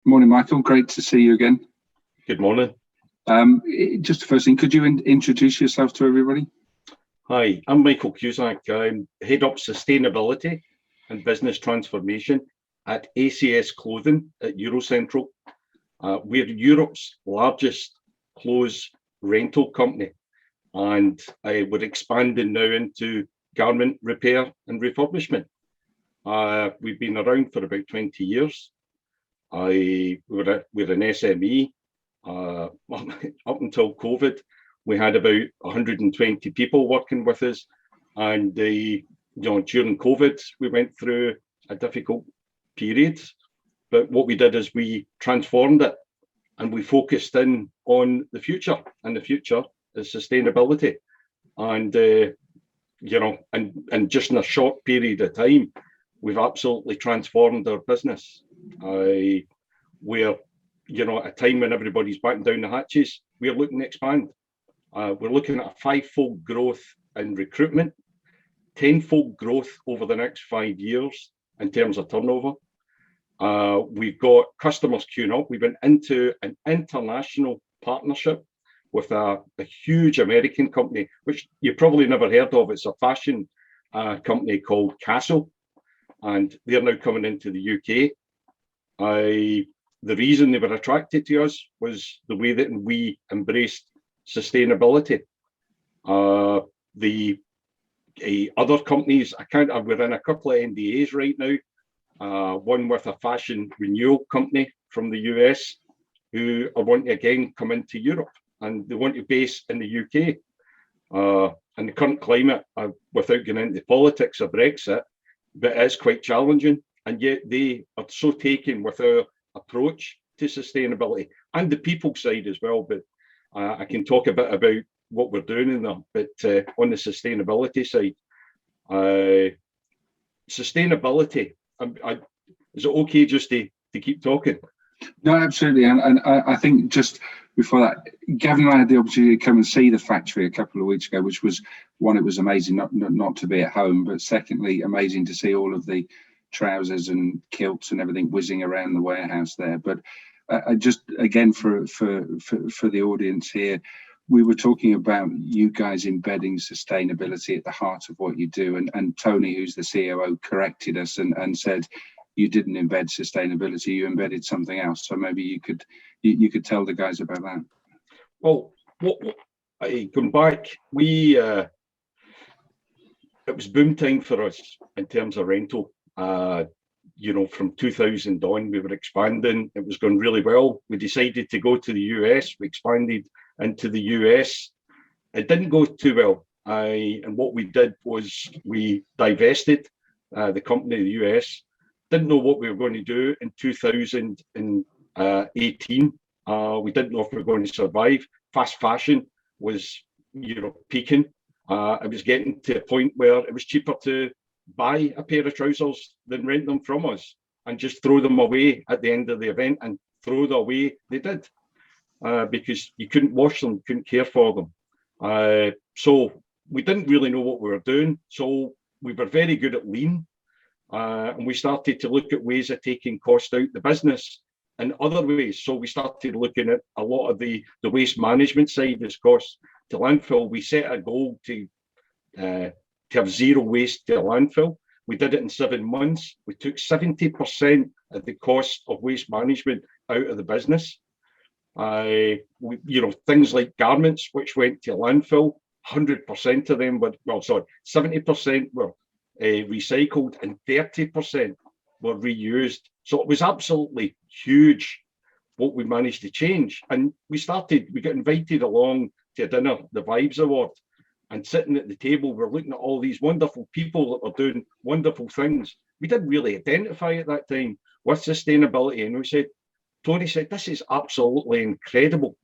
Morning, Michael. Great to see you again. Good morning. Just the first thing, could you introduce yourself to everybody? Hi, I'm Michael Cusack. I'm Head Up Sustainability and Business Transformation at ACS Clothing at Eurocentral. We're Europe's largest clothes rental company, and we're expanding now into garment repair and refurbishment. We've been around for about 20 years. We're an SME. Up until COVID, we had about 120 people working with us, and during COVID, we went through a difficult period. But what we did is we transformed it, and we focused in on the future, and the future is sustainability. And and just in a short period of time, we've absolutely transformed our business. We're at a time when everybody's batting down the hatches, we're looking to expand. We're looking at a 5-fold growth in recruitment, 10-fold growth over the next 5 years in terms of turnover. We've got customers queuing up. We went into an international partnership with a huge American company, which you probably never heard of. It's a fashion company called Castle, and they're now coming into the UK. The reason they were attracted to us was the way that we embraced sustainability. The other companies, we're in a couple of NDAs right now. One with a fashion renewal company from the US who are wanting to again come into Europe, and they want to base in the UK. And the current climate, without getting into politics of Brexit, but it is quite challenging, and yet they are so taken with our approach to sustainability and the people side as well. But I can talk a bit about what we're doing in there. But on the sustainability side, sustainability, is it okay just to keep talking? No, absolutely. And I think just before that, Gavin and I had the opportunity to come and see the factory a couple of weeks ago, which was, one, it was amazing not to be at home, but secondly, amazing to see all of the trousers and kilts and everything whizzing around the warehouse there. But just again for the audience here, we were talking about you guys embedding sustainability at the heart of what you do, and Tony, who's the COO, corrected us and said you didn't embed sustainability, you embedded something else. So maybe you could tell the guys about that. Well, going back, it was boom time for us in terms of rental. From 2000 on, we were expanding. It was going really well. We decided to go to the US. We expanded into the US. It didn't go too well. And what we did was we divested the company in the US. Didn't know what we were going to do in 2018. We didn't know if we were going to survive. Fast fashion was, peaking. It was getting to a point where it was cheaper to buy a pair of trousers than rent them from us and just throw them away at the end of the event, and throw them away they did, because you couldn't wash them, couldn't care for them. So we didn't really know what we were doing. So we were very good at lean, and we started to look at ways of taking cost out the business in other ways. So we started looking at a lot of the waste management side as cost to landfill. We set a goal to have zero waste to a landfill. We did it in 7 months. We took 70% of the cost of waste management out of the business. Things like garments, which went to a landfill, 100% of them were, 70% were recycled and 30% were reused. So it was absolutely huge what we managed to change. And we got invited along to a dinner, the Vibes Award. And sitting at the table, we're looking at all these wonderful people that were doing wonderful things. We didn't really identify at that time with sustainability. And Tony said, this is absolutely incredible.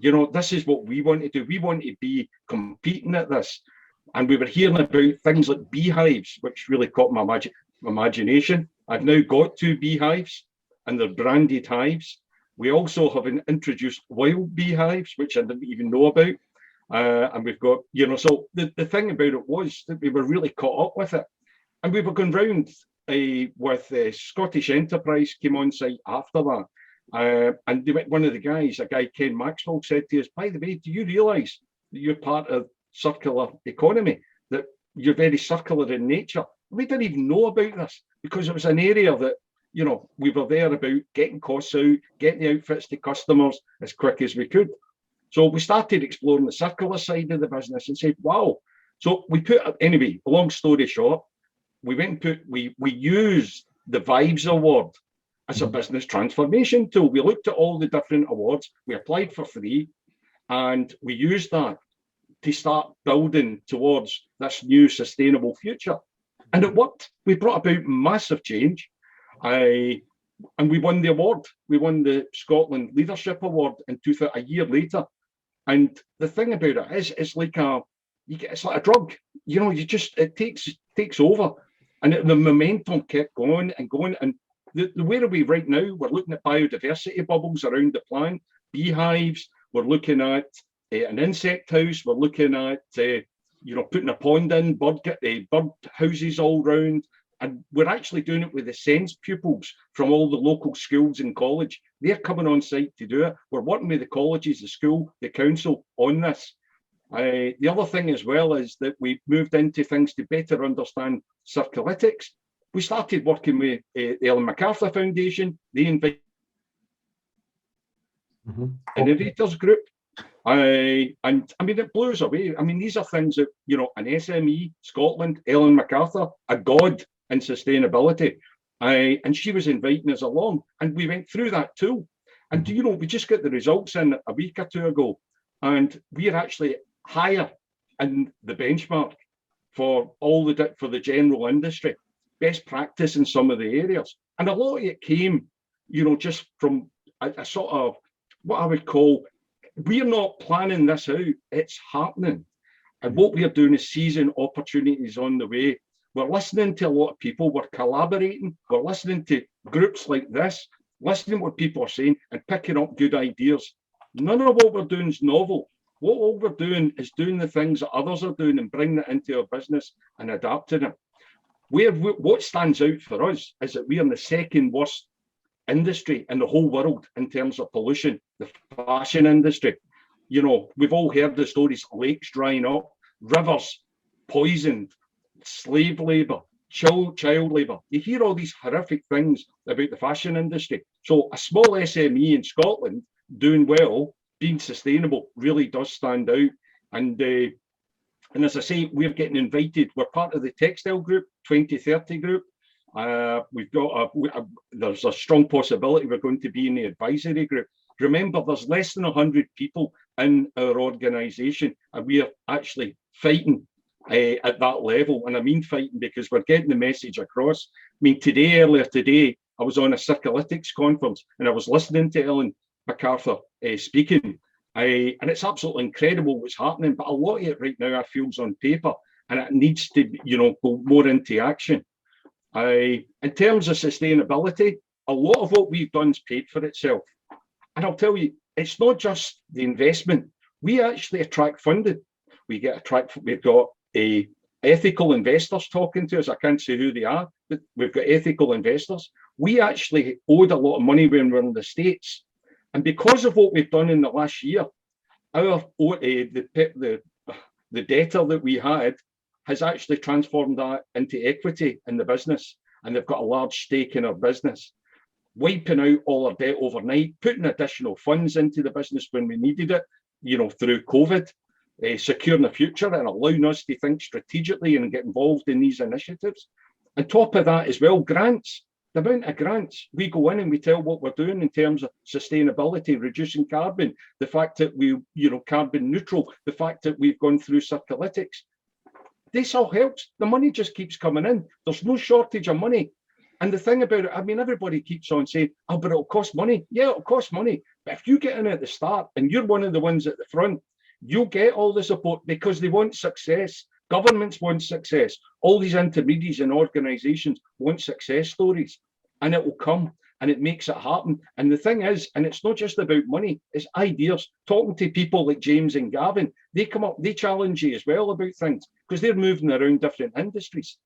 This is what we want to do. We want to be competing at this. And we were hearing about things like beehives, which really caught my imagination. I've now got 2 beehives, and they're branded hives. We also have introduced wild beehives, which I didn't even know about. And we've got, so the thing about it was that we were really caught up with it. And we were going round with Scottish Enterprise came on site after that. And one of the guys, a guy, Ken Maxwell, said to us, by the way, do you realise that you're part of circular economy, that you're very circular in nature? We didn't even know about this because it was an area that, you know, we were there about getting costs out, getting the outfits to customers as quick as we could. So we started exploring the circular side of the business and said, wow. So we put, anyway, long story short, we went and we used the Vibes Award as a business transformation tool. We looked at all the different awards, we applied for 3, and we used that to start building towards this new sustainable future. And it worked. We brought about massive change. And we won the award. We won the Scotland Leadership Award a year later. And the thing about it is, it's like it's like a drug. You know, it takes over, and the momentum kept going and going. And where are we right now? We're looking at biodiversity bubbles around the plant, beehives. We're looking at an insect house. We're looking at putting a pond in, bird houses all round. And we're actually doing it with the SENS pupils from all the local schools and college. They're coming on site to do it. We're working with the colleges, the school, the council on this. The other thing as well is that we moved into things to better understand circulytics. We started working with the Ellen MacArthur Foundation, the Innovators Group. And I mean, it blew us away. I mean, these are things that, you know, an SME, Scotland, Ellen MacArthur, a god in sustainability. And she was inviting us along, and we went through that tool. And, you know, we just got the results in a week or 2 ago, and we're actually higher in the benchmark for for the general industry, best practice in some of the areas. And a lot of it came, you know, just from a sort of what I would call, we're not planning this out, it's happening. And what we're doing is seizing opportunities on the way. We're listening to a lot of people, we're collaborating, we're listening to groups like this, listening to what people are saying and picking up good ideas. None of what we're doing is novel. All we're doing is doing the things that others are doing and bringing it into our business and adapting it. What stands out for us is that we are in the second worst industry in the whole world in terms of pollution, the fashion industry. You know, we've all heard the stories, lakes drying up, rivers poisoned, slave labour, child labour. You hear all these horrific things about the fashion industry. So a small SME in Scotland doing well, being sustainable, really does stand out. And as I say, we're getting invited. We're part of the textile group, 2030 group. We've got there's a strong possibility we're going to be in the advisory group. Remember, there's less than 100 people in our organisation, and we are actually fighting at that level. And I mean fighting because we're getting the message across. I mean, earlier today, I was on a Circulytics conference and I was listening to Ellen MacArthur speaking. And it's absolutely incredible what's happening, but a lot of it right now I feel is on paper, and it needs to, you know, go more into action. In terms of sustainability, a lot of what we've done is paid for itself. And I'll tell you, it's not just the investment. We actually attract funding. We've got ethical investors talking to us. I can't say who they are, but we've got ethical investors. We actually owed a lot of money when we were in the States. And because of what we've done in the last year, the debtor that we had has actually transformed that into equity in the business. And they've got a large stake in our business, wiping out all our debt overnight, putting additional funds into the business when we needed it, you know, through COVID, securing the future and allowing us to think strategically and get involved in these initiatives. On top of that as well, grants. The amount of grants, we go in and we tell what we're doing in terms of sustainability, reducing carbon, the fact that we, you know, carbon neutral, the fact that we've gone through Circulytics. This all helps. The money just keeps coming in. There's no shortage of money. And the thing about it, I mean, everybody keeps on saying, oh, but it'll cost money. Yeah, it'll cost money. But if you get in at the start and you're one of the ones at the front, you'll get all the support because they want success. Governments want success. All these intermediaries and organisations want success stories, and it will come and it makes it happen. And the thing is, and it's not just about money, it's ideas. Talking to people like James and Gavin, they come up, they challenge you as well about things because they're moving around different industries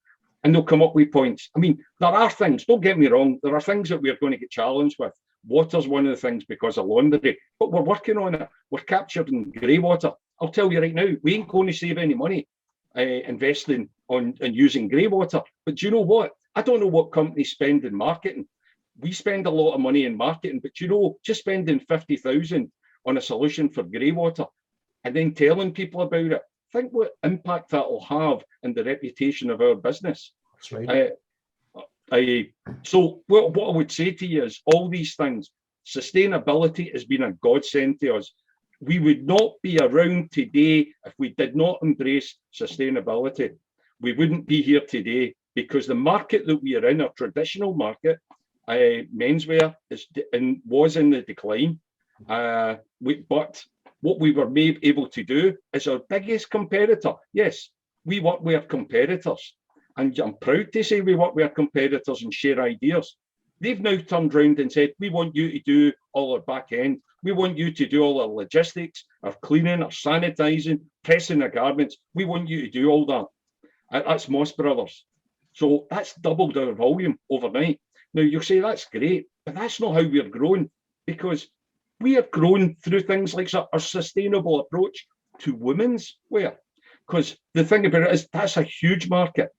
and they'll come up with points. I mean, there are things, don't get me wrong, there are things that we're going to get challenged with. Water's one of the things because of laundry, but we're working on it. We're capturing grey water. I'll tell you right now, we ain't going to save any money investing on and using grey water. But do you know what? I don't know what companies spend in marketing. We spend a lot of money in marketing, but you know, just spending 50,000 on a solution for grey water and then telling people about it, think what impact that will have in the reputation of our business. That's right. So what I would say to you is all these things, sustainability has been a godsend to us. We would not be around today if we did not embrace sustainability. We wouldn't be here today because the market that we are in, our traditional market, menswear, was in the decline. But what we were able to do is our biggest competitor. Yes, we work with our competitors. And I'm proud to say we work with our competitors and share ideas. They've now turned around and said, we want you to do all our back end. We want you to do all our logistics, our cleaning, our sanitizing, pressing our garments. We want you to do all that. That's Moss Brothers. So that's doubled our volume overnight. Now you'll say that's great, but that's not how we're growing, because we have grown through things like our sustainable approach to women's wear. Because the thing about it is that's a huge market.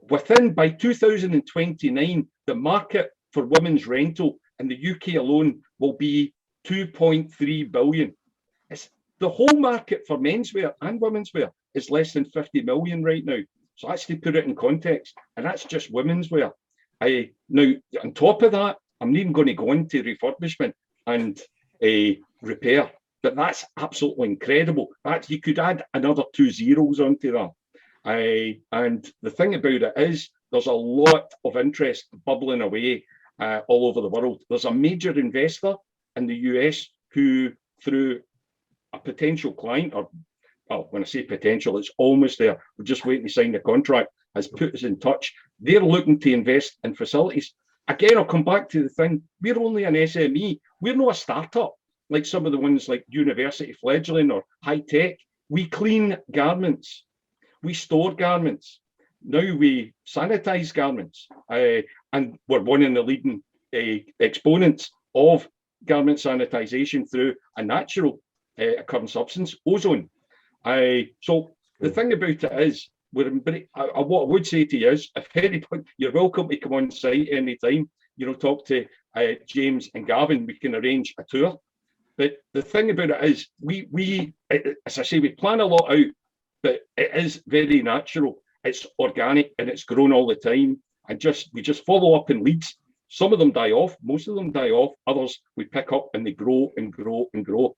By 2029, the market for women's rental in the UK alone will be 2.3 billion. It's the whole market for menswear and women's wear is less than 50 million right now. So that's to put it in context, and that's just women's wear. Now, on top of that, I'm not even going to go into refurbishment and repair, but that's absolutely incredible. You could add another 2 zeros onto that. And the thing about it is there's a lot of interest bubbling away all over the world. There's a major investor in the US who, through a potential client, or well, when I say potential, it's almost there, we're just waiting to sign the contract, has put us in touch. They're looking to invest in facilities. Again, I'll come back to the thing, we're only an SME. We're not a startup like some of the ones like University Fledgling or High Tech. We clean garments. We store garments. Now we sanitize garments. And we're one of the leading exponents of garment sanitization through a natural occurring substance, ozone. So the thing about it is, what I would say to you is, if anybody, you're welcome to come on site anytime, talk to James and Gavin, we can arrange a tour. But the thing about it is, we as I say, we plan a lot out, but it is very natural. It's organic and it's grown all the time. And we just follow up in leads. Some of them die off, most of them die off. Others we pick up and they grow and grow and grow.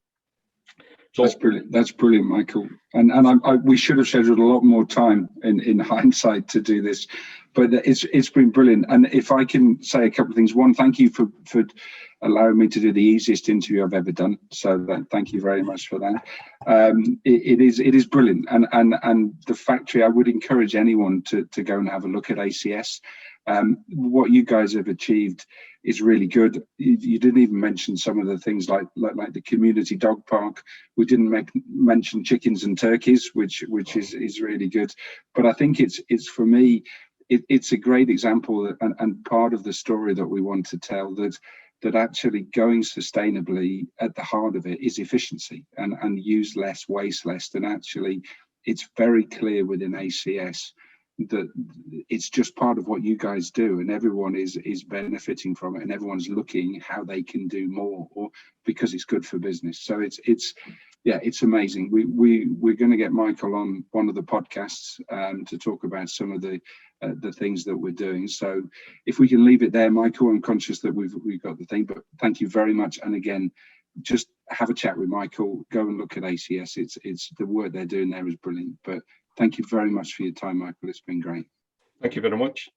So that's brilliant. That's brilliant, Michael. And we should have scheduled a lot more time in hindsight to do this, but it's been brilliant. And if I can say a couple of things, one, thank you for allowing me to do the easiest interview I've ever done. So thank you very much for that. It is brilliant. And the factory, I would encourage anyone to go and have a look at ACS. What you guys have achieved is really good. You didn't even mention some of the things like the community dog park. We didn't mention chickens and turkeys, which is really good. But I think it's for me, it's a great example and part of the story that we want to tell, that actually going sustainably at the heart of it is efficiency and use less, waste less. And actually, it's very clear within ACS that it's just part of what you guys do, and everyone is benefiting from it, and everyone's looking how they can do more, or because it's good for business. So it's amazing. We're going to get Michael on one of the podcasts to talk about some of the things that we're doing. So if we can leave it there, Michael, I'm conscious that we've got the thing, but thank you very much. And again, just have a chat with Michael, go and look at ACS. It's the work they're doing there is brilliant. But thank you very much for your time, Michael. It's been great. Thank you very much.